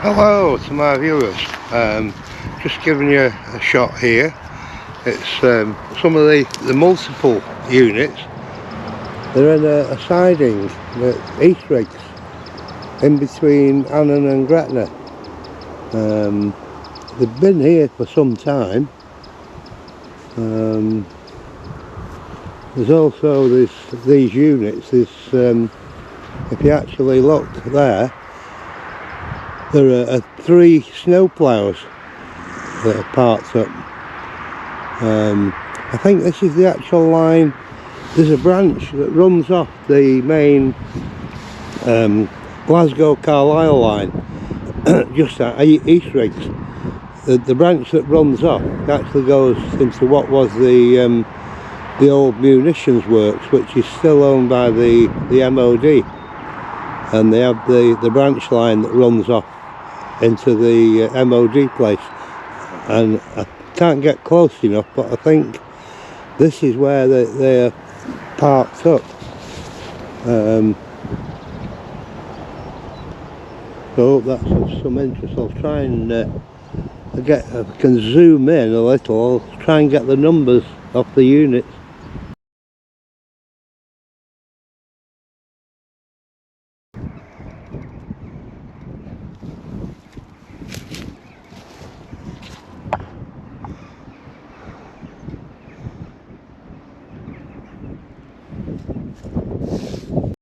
Hello to my viewers, just giving you a shot here. It's some of the multiple units. They're in a siding at East Rigs in between Annan and Gretna. They've been here for some time. There's also these units. If you actually look there, there are 3 snow ploughs that are parked up. I think this is the actual line. There's a branch that runs off the main Glasgow-Carlisle line just at East Rigs. The branch that runs off actually goes into what was the old munitions works, which is still owned by the MOD, and they have the branch line that runs off into the MOD place, and I can't get close enough, but I think this is where they're parked up. So that's of some interest. I'll try and if I can zoom in a little, I'll try and get the numbers off the units.